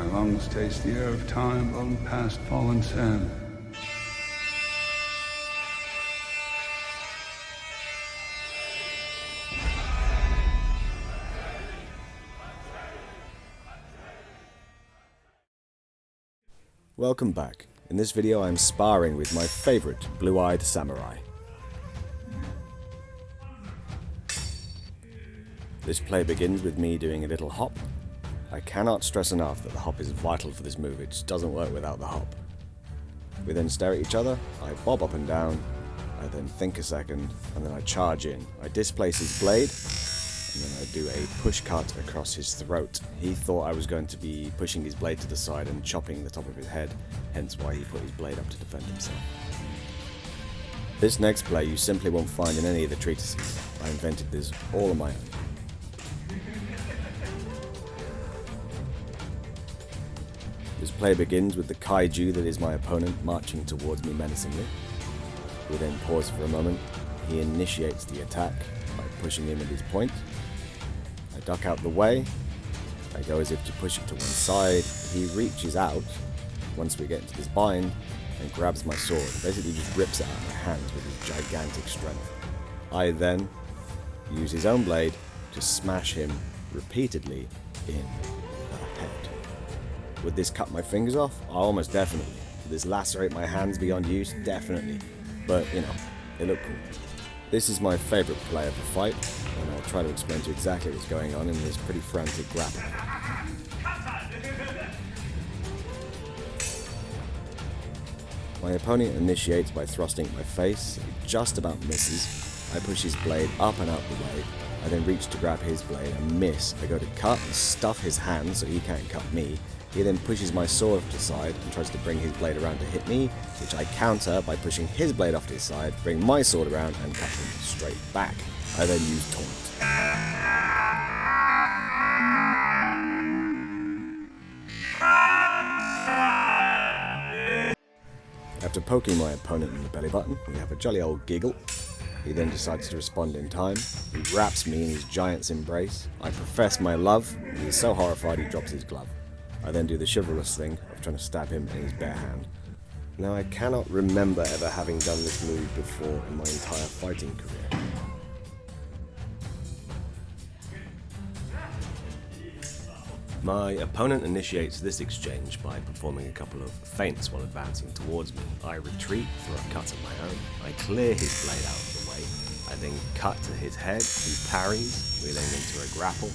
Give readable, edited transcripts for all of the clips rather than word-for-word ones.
lungs taste the air of time blown past fallen sand. Welcome back. In this video I'm sparring with my favourite blue-eyed samurai. This play begins with me doing a little hop. I cannot stress enough that the hop is vital for this move, it just doesn't work without the hop. We then stare at each other, I bob up and down, I then think a second, and then I charge in. I displace his blade, and then I do a push cut across his throat. He thought I was going to be pushing his blade to the side and chopping the top of his head, hence why he put his blade up to defend himself. This next play you simply won't find in any of the treatises. I invented this all on my own. This play begins with the kaiju that is my opponent marching towards me menacingly. We then pause for a moment. He initiates the attack by pushing him at his point. I duck out the way. I go as if to push it to one side. He reaches out, once we get into this bind, and grabs my sword. Basically just rips it out of my hands with his gigantic strength. I then use his own blade to smash him repeatedly in the head. Would this cut my fingers off? Almost definitely. Would this lacerate my hands beyond use? Definitely. But, you know, it looked cool. This is my favourite play of the fight, and I'll try to explain to you exactly what's going on in this pretty frantic grapple. My opponent initiates by thrusting at my face. He just about misses. I push his blade up and out the way. I then reach to grab his blade and miss. I go to cut and stuff his hand so he can't cut me. He then pushes my sword off to the side and tries to bring his blade around to hit me, which I counter by pushing his blade off to his side, bring my sword around and cut him straight back. I then use taunt. After poking my opponent in the belly button, we have a jolly old giggle. He then decides to respond in time. He wraps me in his giant's embrace. I profess my love. He is so horrified he drops his glove. I then do the chivalrous thing of trying to stab him in his bare hand. Now I cannot remember ever having done this move before in my entire fighting career. My opponent initiates this exchange by performing a couple of feints while advancing towards me. I retreat through a cut of my own. I clear his blade out of the way. I then cut to his head. He parries, wheeling into a grapple.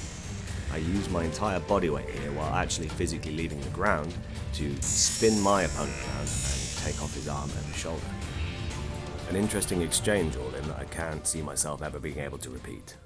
I use my entire body weight here while actually physically leaving the ground to spin my opponent around and take off his arm and shoulder. An interesting exchange all in that I can't see myself ever being able to repeat.